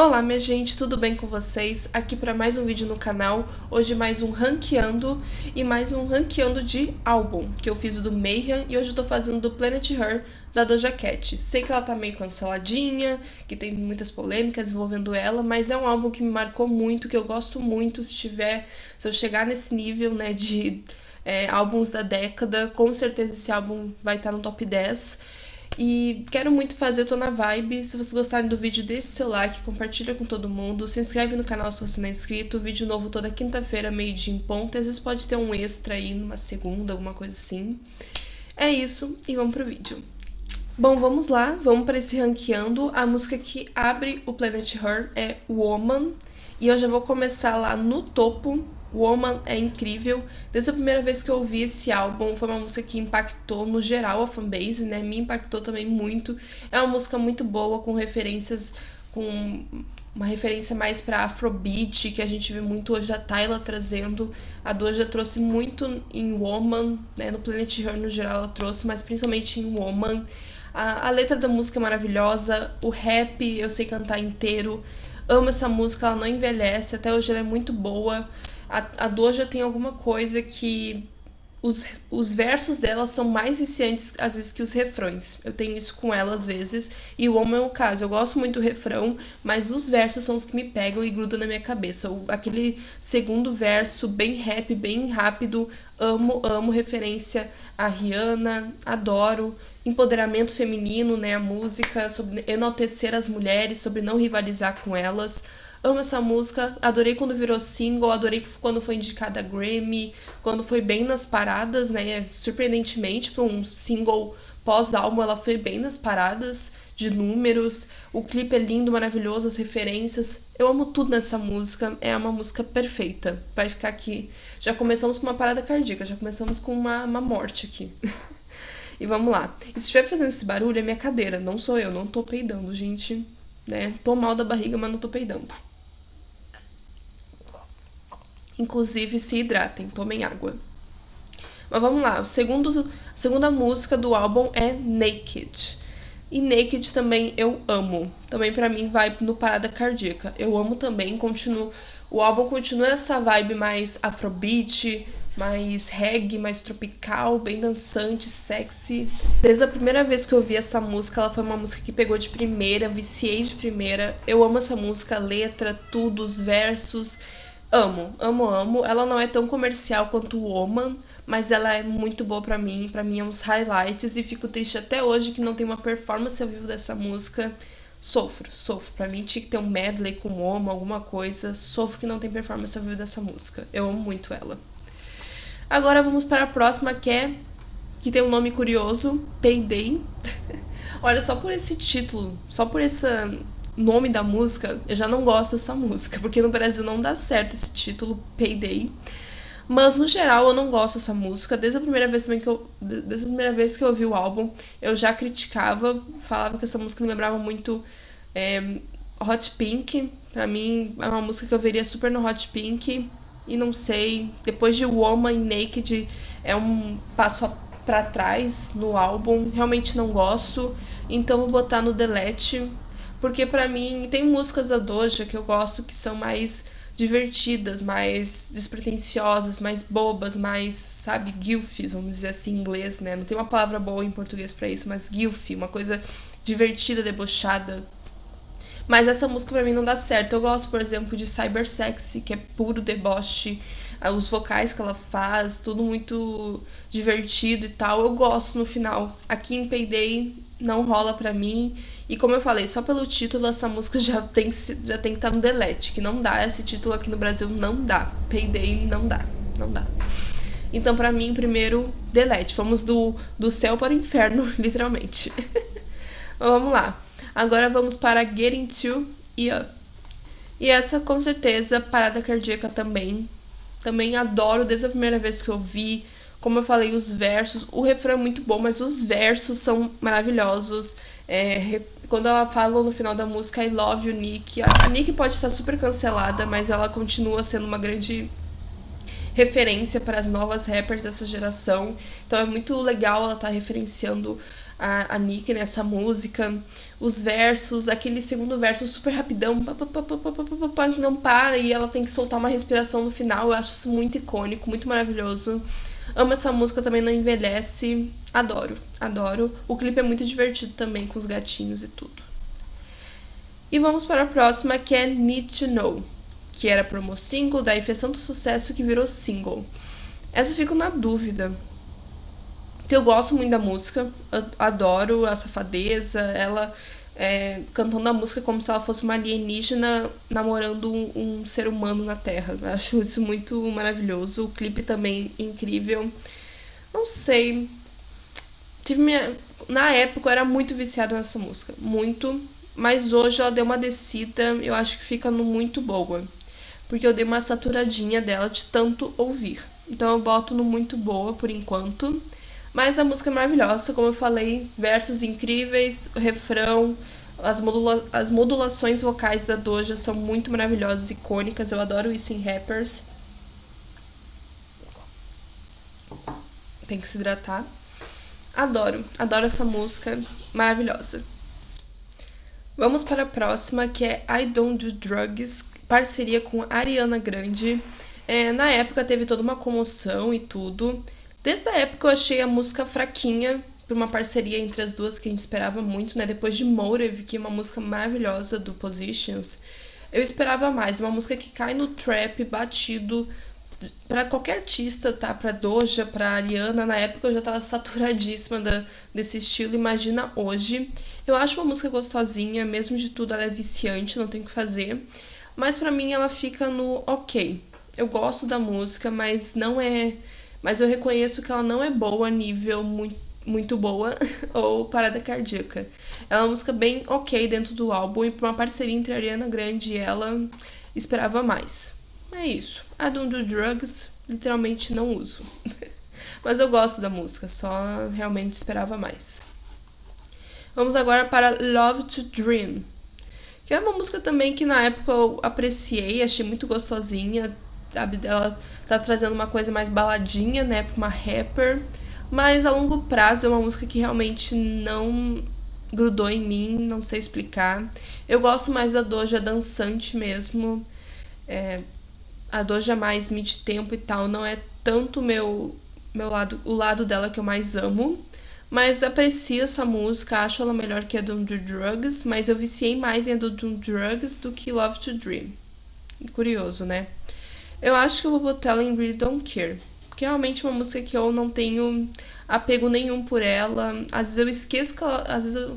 Olá, minha gente, tudo bem com vocês? Aqui para mais um vídeo no canal. Hoje mais um ranqueando e mais um ranqueando de álbum, que eu fiz o do Mayhem e hoje eu tô fazendo do Planet Her da Doja Cat. Sei que ela tá meio canceladinha, que tem muitas polêmicas envolvendo ela, mas é um álbum que me marcou muito, que eu gosto muito. Se eu chegar nesse nível, né, de álbuns da década, com certeza esse álbum vai estar no top 10. E quero muito fazer, eu tô na vibe. Se vocês gostarem do vídeo, deixe seu like, compartilha com todo mundo, se inscreve no canal se você não é inscrito. Vídeo novo toda quinta-feira, meio-dia em ponto. Às vezes pode ter um extra aí numa segunda, alguma coisa assim. É isso, e vamos pro vídeo. Bom, vamos lá, vamos para esse ranqueando. A música que abre o Planet Her é Woman. E eu já vou começar lá no topo. Woman é incrível. Desde a primeira vez que eu ouvi esse álbum, foi uma música que impactou no geral a fanbase, né? Me impactou também muito. É uma música muito boa, com referências, com uma referência mais pra Afrobeat, que a gente vê muito hoje a Tyla trazendo. A Doja trouxe muito em Woman, né? No Planet Her no geral ela trouxe, mas principalmente em Woman. A letra da música é maravilhosa, o rap eu sei cantar inteiro. Amo essa música, ela não envelhece, até hoje ela é muito boa. A Doja tem alguma coisa que os versos dela são mais viciantes às vezes que os refrões. Eu tenho isso com ela às vezes, e o Woman é o caso. Eu gosto muito do refrão, mas os versos são os que me pegam e grudam na minha cabeça. Aquele segundo verso, bem rap, bem rápido, amo referência a Rihanna, adoro. Empoderamento feminino, né? A música, sobre enaltecer as mulheres, sobre não rivalizar com elas. Amo essa música, adorei quando virou single, adorei quando foi indicada a Grammy, quando foi bem nas paradas, né? Surpreendentemente, para um single pós-álbum, ela foi bem nas paradas de números. O clipe é lindo, maravilhoso, as referências. Eu amo tudo nessa música, é uma música perfeita. Vai ficar aqui. Já começamos com uma parada cardíaca, já começamos com uma morte aqui. E vamos lá. E se estiver fazendo esse barulho, é minha cadeira, não sou eu, não tô peidando, gente. Né? Tô mal da barriga, mas não tô peidando. Inclusive, se hidratem, tomem água. Mas vamos lá, a segunda música do álbum é Naked. E Naked também eu amo. Também pra mim vai no parada cardíaca. Eu amo também, o álbum continua essa vibe mais afrobeat, mais reggae, mais tropical, bem dançante, sexy. Desde a primeira vez que eu ouvi essa música, ela foi uma música que pegou de primeira, viciei de primeira. Eu amo essa música, a letra, tudo, os versos. Amo, amo, amo. Ela não é tão comercial quanto Woman, mas ela é muito boa pra mim. Pra mim é uns highlights e fico triste até hoje que não tem uma performance ao vivo dessa música. Sofro. Pra mim tinha que ter um medley com Woman, alguma coisa. Sofro que não tem performance ao vivo dessa música. Eu amo muito ela. Agora vamos para a próxima que tem um nome curioso, Payday. Olha, só por esse título, só por esse nome da música, eu já não gosto dessa música, porque no Brasil não dá certo esse título, Payday. Mas no geral eu não gosto dessa música. Desde a primeira vez que eu ouvi o álbum, eu já criticava, falava que essa música me lembrava muito Hot Pink. Pra mim é uma música que eu veria super no Hot Pink. E não sei, depois de Woman e Naked é um passo pra trás no álbum, realmente não gosto, então vou botar no delete, porque pra mim tem músicas da Doja que eu gosto que são mais divertidas, mais despretensiosas, mais bobas, mais, sabe, guilfies, vamos dizer assim em inglês, né? Não tem uma palavra boa em português pra isso, mas guilty, uma coisa divertida, debochada. Mas essa música pra mim não dá certo. Eu gosto, por exemplo, de Cyber Sexy, que é puro deboche. Os vocais que ela faz, tudo muito divertido e tal. Eu gosto no final. Aqui em Payday não rola pra mim. E como eu falei, só pelo título essa música já tem que estar no delete. Que não dá, esse título aqui no Brasil não dá. Payday não dá, não dá. Então pra mim, primeiro, delete. Vamos do céu para o inferno, literalmente. Vamos lá. Agora vamos para Getting To e Up. E essa, com certeza, parada cardíaca também. Também adoro desde a primeira vez que eu vi. Como eu falei, os versos. O refrão é muito bom, mas os versos são maravilhosos. Quando ela fala no final da música I love you, Nick. A Nick pode estar super cancelada, mas ela continua sendo uma grande referência para as novas rappers dessa geração. Então é muito legal ela estar referenciando a Nicki nessa música. Os versos, aquele segundo verso super rapidão, que não para e ela tem que soltar uma respiração no final. Eu acho isso muito icônico, muito maravilhoso. Amo essa música, também não envelhece. Adoro, adoro. O clipe é muito divertido também, com os gatinhos e tudo. E vamos para a próxima, que é Need to Know, que era promo single, daí fez tanto sucesso que virou single. Essa eu fico na dúvida, porque eu gosto muito da música, adoro a safadeza, ela cantando a música como se ela fosse uma alienígena namorando um ser humano na Terra. Eu acho isso muito maravilhoso. O clipe também incrível. Não sei. Na época eu era muito viciada nessa música. Muito. Mas hoje ela deu uma descida. Eu acho que fica no muito boa. Porque eu dei uma saturadinha dela de tanto ouvir. Então eu boto no muito boa por enquanto. Mas a música é maravilhosa, como eu falei, versos incríveis, o refrão, as modulações vocais da Doja são muito maravilhosas, icônicas, eu adoro isso em rappers. Tem que se hidratar. Adoro essa música, maravilhosa. Vamos para a próxima, que é I Don't Do Drugs, parceria com Ariana Grande. Na época teve toda uma comoção e tudo. Desde a época eu achei a música fraquinha, por uma parceria entre as duas que a gente esperava muito, né? Depois de Motive, que é uma música maravilhosa do Positions, eu esperava mais. Uma música que cai no trap, batido, pra qualquer artista, tá? Pra Doja, pra Ariana, na época eu já tava saturadíssima desse estilo, imagina hoje. Eu acho uma música gostosinha, mesmo de tudo ela é viciante, não tem o que fazer. Mas pra mim ela fica no ok. Eu gosto da música, mas não é... Mas eu reconheço que ela não é boa a nível muito boa ou parada cardíaca. Ela é uma música bem ok dentro do álbum e por uma parceria entre a Ariana Grande e ela, esperava mais. É isso. I Don't Do Drugs, literalmente não uso. Mas eu gosto da música, só realmente esperava mais. Vamos agora para Love to Dream, que é uma música também que na época eu apreciei, achei muito gostosinha, sabe? Ela tá trazendo uma coisa mais baladinha, né, pra uma rapper, mas a longo prazo é uma música que realmente não grudou em mim, não sei explicar. Eu gosto mais da Doja dançante mesmo, a Doja mais mid-tempo e tal, não é tanto meu lado, o lado dela que eu mais amo, mas aprecio essa música, acho ela melhor que a Don't Do Drugs, mas eu viciei mais em a Don't Do Drugs do que Love to Dream. Curioso, né? Eu acho que eu vou botar ela em Really Don't Care, porque é realmente uma música que eu não tenho apego nenhum por ela. Às vezes eu esqueço que ela, às vezes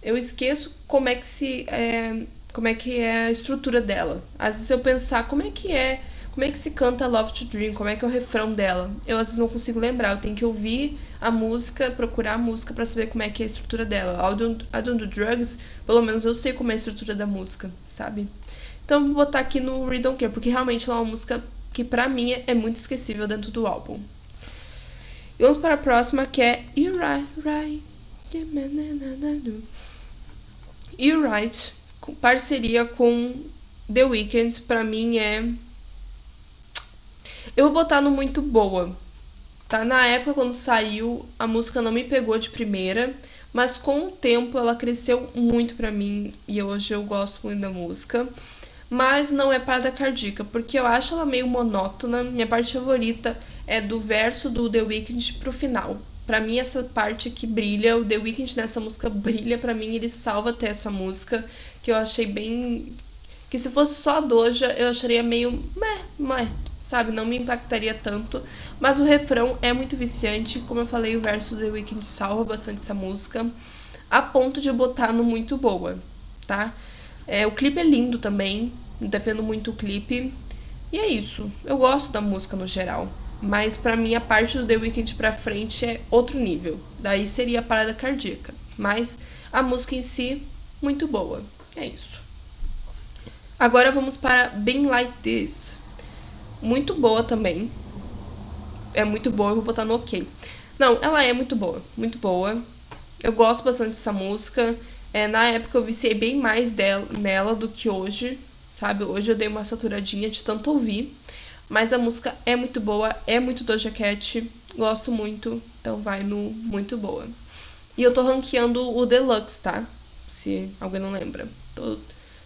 eu esqueço como é que é a estrutura dela. Às vezes eu pensar como é que se canta Love to Dream, como é que é o refrão dela. Eu às vezes não consigo lembrar, eu tenho que ouvir a música, procurar a música pra saber como é que é a estrutura dela. I Don't Do Drugs, pelo menos eu sei como é a estrutura da música, sabe? Então eu vou botar aqui no Really Don't Care, porque realmente ela é uma música que pra mim é muito esquecível dentro do álbum. E vamos para a próxima, que é You Right, You Right, parceria com The Weeknd, pra mim é... Eu vou botar no muito boa, tá? Na época, quando saiu, a música não me pegou de primeira, mas com o tempo ela cresceu muito pra mim e hoje eu gosto muito da música. Mas não é parada cardíaca, porque eu acho ela meio monótona. Minha parte favorita é do verso do The Weeknd pro final. Pra mim, essa parte que brilha, o The Weeknd nessa música brilha, pra mim ele salva até essa música, que eu achei bem... Que se fosse só a Doja, eu acharia meio... sabe? Não me impactaria tanto. Mas o refrão é muito viciante, como eu falei, o verso do The Weeknd salva bastante essa música, a ponto de eu botar no muito boa, tá? O clipe é lindo também, defendo muito o clipe. E é isso, eu gosto da música no geral, mas pra mim a parte do The Weeknd pra frente é outro nível. Daí seria a parada cardíaca, mas a música em si, muito boa. É isso. Agora vamos para Been Like This. Muito boa também. É muito boa, eu vou botar no ok. Não, ela é muito boa, muito boa. Eu gosto bastante dessa música. Na época eu viciei bem mais nela do que hoje, sabe? Hoje eu dei uma saturadinha de tanto ouvir. Mas a música é muito boa, é muito Doja Cat. Gosto muito, então vai no muito boa. E eu tô ranqueando o Deluxe, tá? Se alguém não lembra.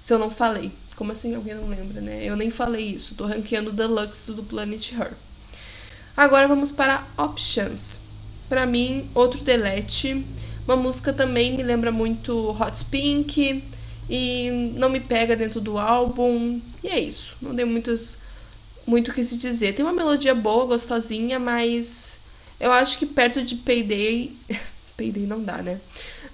Se eu não falei. Como assim alguém não lembra, né? Eu nem falei isso. Tô ranqueando o Deluxe do Planet Her. Agora vamos para Options. Pra mim, outro delete. Uma música também me lembra muito Hot Pink e não me pega dentro do álbum. E é isso. Não tem muito o que se dizer. Tem uma melodia boa, gostosinha, mas eu acho que perto de Payday... Payday não dá, né?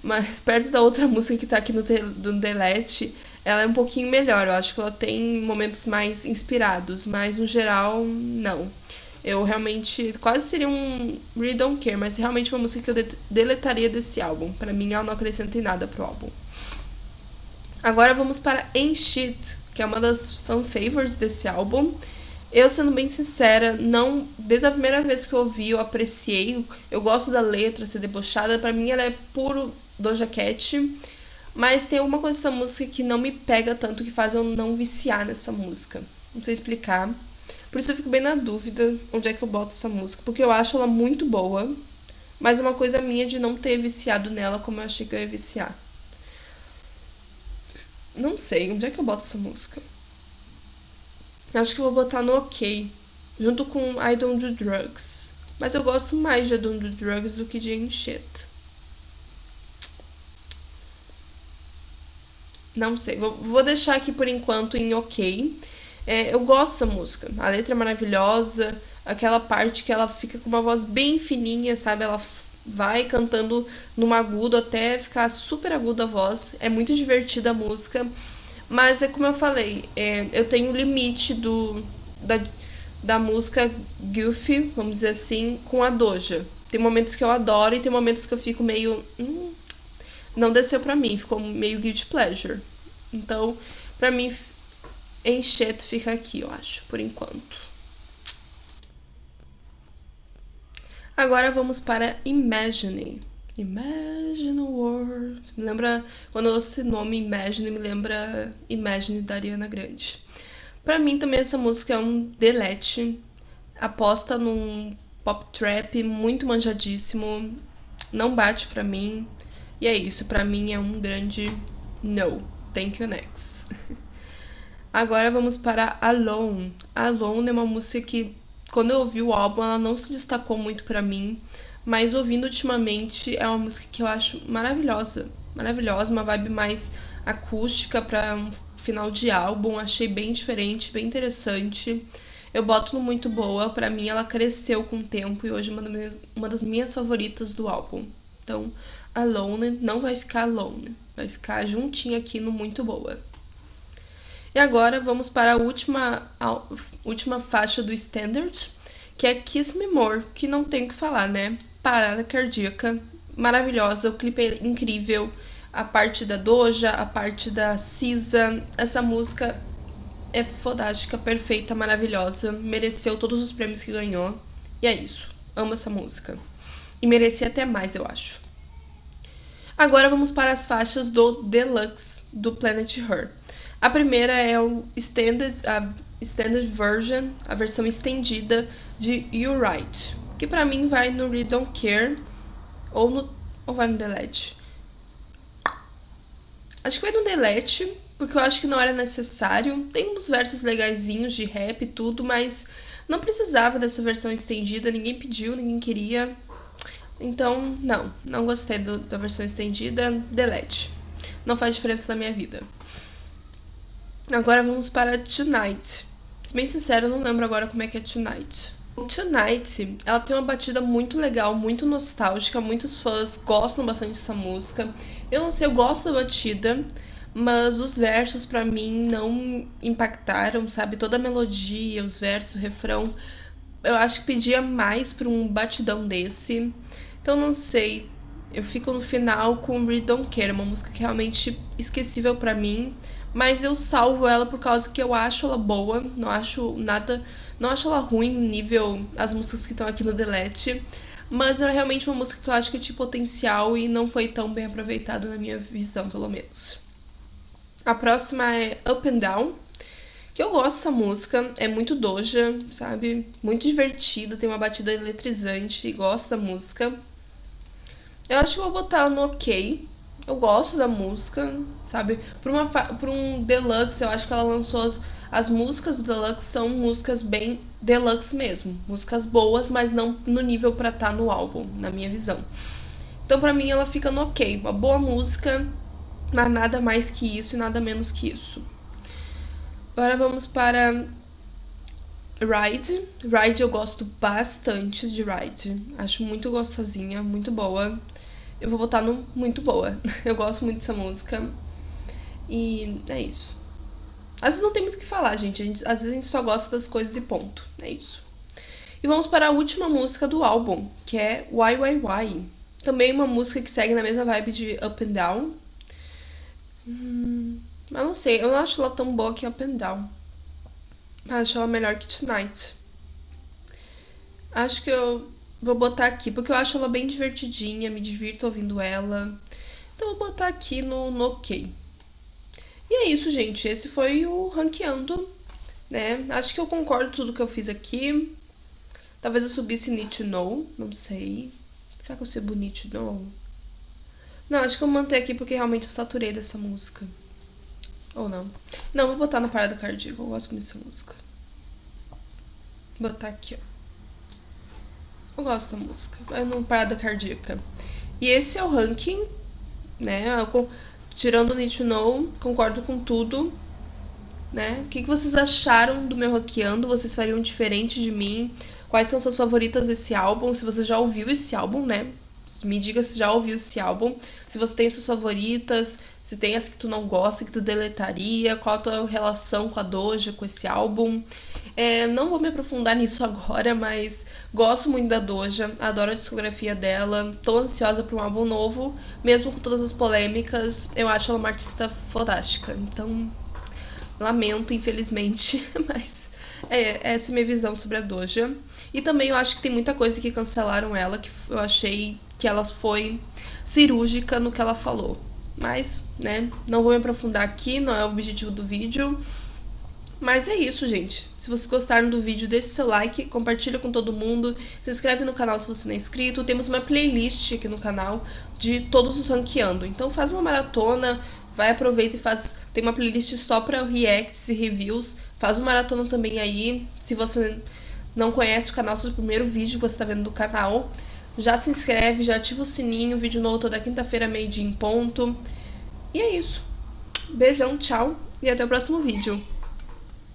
Mas perto da outra música que tá aqui no Delete, ela é um pouquinho melhor. Eu acho que ela tem momentos mais inspirados, mas no geral, não. Eu realmente... Quase seria um Really Don't Care, mas realmente uma música que eu deletaria desse álbum. Pra mim, ela não acrescenta em nada pro álbum. Agora vamos para Ain't Shit, que é uma das fan favorites desse álbum. Eu, sendo bem sincera, não, desde a primeira vez que eu ouvi, eu apreciei. Eu gosto da letra ser debochada. Pra mim, ela é puro Doja Cat. Mas tem alguma coisa nessa música que não me pega tanto, que faz eu não viciar nessa música. Não sei explicar. Por isso eu fico bem na dúvida onde é que eu boto essa música. Porque eu acho ela muito boa, mas é uma coisa minha de não ter viciado nela como eu achei que eu ia viciar. Não sei, onde é que eu boto essa música? Acho que eu vou botar no OK, junto com I Don't Do Drugs. Mas eu gosto mais de I Don't Do Drugs do que de Ain't Shit. Não sei, vou deixar aqui por enquanto em OK. Eu gosto da música, a letra é maravilhosa, aquela parte que ela fica com uma voz bem fininha, sabe? Ela vai cantando num agudo até ficar super aguda a voz. É muito divertida a música, mas é como eu falei, eu tenho um limite da música Goofy, vamos dizer assim, com a Doja. Tem momentos que eu adoro e tem momentos que eu fico meio... não desceu pra mim, ficou meio guilty pleasure. Então, pra mim, Ain't Shit fica aqui, eu acho, por enquanto. Agora vamos para Imagine. Imagine a World. Me lembra, quando eu ouço esse nome Imagine, me lembra Imagine da Ariana Grande. Pra mim também essa música é um delete. Aposta num pop trap muito manjadíssimo. Não bate pra mim. E é isso, pra mim é um grande no. Thank you, next. Agora vamos para Alone. Alone é uma música que, quando eu ouvi o álbum, ela não se destacou muito pra mim, mas ouvindo ultimamente é uma música que eu acho maravilhosa. Maravilhosa, uma vibe mais acústica pra um final de álbum. Achei bem diferente, bem interessante. Eu boto no muito boa. Pra mim, ela cresceu com o tempo e hoje é uma das minhas favoritas do álbum. Então, Alone não vai ficar alone, vai ficar juntinha aqui no muito boa. E agora vamos para a última faixa do Standard, que é Kiss Me More, que não tem o que falar, né? Parada cardíaca, maravilhosa, o clipe é incrível, a parte da Doja, a parte da SZA, essa música é fodástica, perfeita, maravilhosa, mereceu todos os prêmios que ganhou, e é isso, amo essa música. E merecia até mais, eu acho. Agora vamos para as faixas do Deluxe, do Planet Her. A primeira é a Standard Version, a versão estendida de You Right, que pra mim vai no Really Don't Care ou vai no Delete. Acho que vai no Delete, porque eu acho que não era necessário. Tem uns versos legaisinhos de rap e tudo, mas não precisava dessa versão estendida, ninguém pediu, ninguém queria. Então, não gostei da versão estendida, Delete. Não faz diferença na minha vida. Agora vamos para Tonight. Se bem sincero, eu não lembro agora como é que é Tonight. Tonight, ela tem uma batida muito legal, muito nostálgica. Muitos fãs gostam bastante dessa música. Eu não sei, eu gosto da batida, mas os versos pra mim não impactaram, sabe? Toda a melodia, os versos, o refrão, eu acho que pedia mais pra um batidão desse. Então não sei, eu fico no final com Really Don't Care, uma música que é realmente esquecível pra mim, mas eu salvo ela por causa que eu acho ela boa, não acho ela ruim nível as músicas que estão aqui no Delete, mas é realmente uma música que eu acho que tinha potencial e não foi tão bem aproveitado na minha visão, pelo menos. A próxima é Up and Down, que eu gosto dessa música, é muito Doja, sabe? Muito divertida, tem uma batida eletrizante, gosto da música. Eu acho que eu vou botar ela no ok. Eu gosto da música, sabe? Pra um deluxe, eu acho que ela lançou as músicas do deluxe são músicas bem deluxe mesmo. Músicas boas, mas não no nível pra estar no álbum, na minha visão. Então pra mim ela fica no ok. Uma boa música, mas nada mais que isso e nada menos que isso. Agora vamos para Ride. Ride eu gosto bastante de Ride. Acho muito gostosinha, muito boa. Eu vou botar no muito boa. Eu gosto muito dessa música. E é isso. Às vezes não tem muito o que falar, gente. Às vezes a gente só gosta das coisas e ponto. É isso. E vamos para a última música do álbum, que é Why Why Why. Também uma música que segue na mesma vibe de Up and Down. Mas não sei, eu não acho ela tão boa que Up and Down. Mas acho ela melhor que Tonight. Acho que eu vou botar aqui, porque eu acho ela bem divertidinha, me divirto ouvindo ela. Então eu vou botar aqui no ok. E é isso, gente. Esse foi o Ranqueando, né? Acho que eu concordo com tudo que eu fiz aqui. Talvez eu subisse Need to Know, não sei. Será que eu subo Need to Know? Não, acho que eu vou manter aqui porque realmente eu saturei dessa música. Ou não? Não, vou botar na Parada Cardíaca, eu gosto muito dessa música. Vou botar aqui, ó. Eu gosto da música, é no Parada Cardíaca. E esse é o ranking, né? Tirando o Need to Know, concordo com tudo, né? O que vocês acharam do meu Ranqueando? Vocês fariam diferente de mim? Quais são suas favoritas desse álbum? Se você já ouviu esse álbum, né? Me diga se já ouviu esse álbum. Se você tem suas favoritas, se tem as que tu não gosta, que tu deletaria, qual a tua relação com a Doja, com esse álbum. Não vou me aprofundar nisso agora, mas gosto muito da Doja, adoro a discografia dela, tô ansiosa por um álbum novo, mesmo com todas as polêmicas, eu acho ela uma artista fantástica. Então, lamento, infelizmente, mas essa é a minha visão sobre a Doja. E também eu acho que tem muita coisa que cancelaram ela, que eu achei que ela foi cirúrgica no que ela falou. Mas, né, não vou me aprofundar aqui, não é o objetivo do vídeo. Mas é isso, gente. Se vocês gostaram do vídeo, deixe seu like, compartilha com todo mundo, se inscreve no canal se você não é inscrito. Temos uma playlist aqui no canal de todos os ranqueando. Então faz uma maratona, vai, aproveita e faz... Tem uma playlist só para reacts e reviews. Faz uma maratona também aí. Se você não conhece o canal, se é o primeiro vídeo que você está vendo do canal, já se inscreve, já ativa o sininho. Vídeo novo toda quinta-feira, meio-dia em ponto. E é isso. Beijão, tchau e até o próximo vídeo.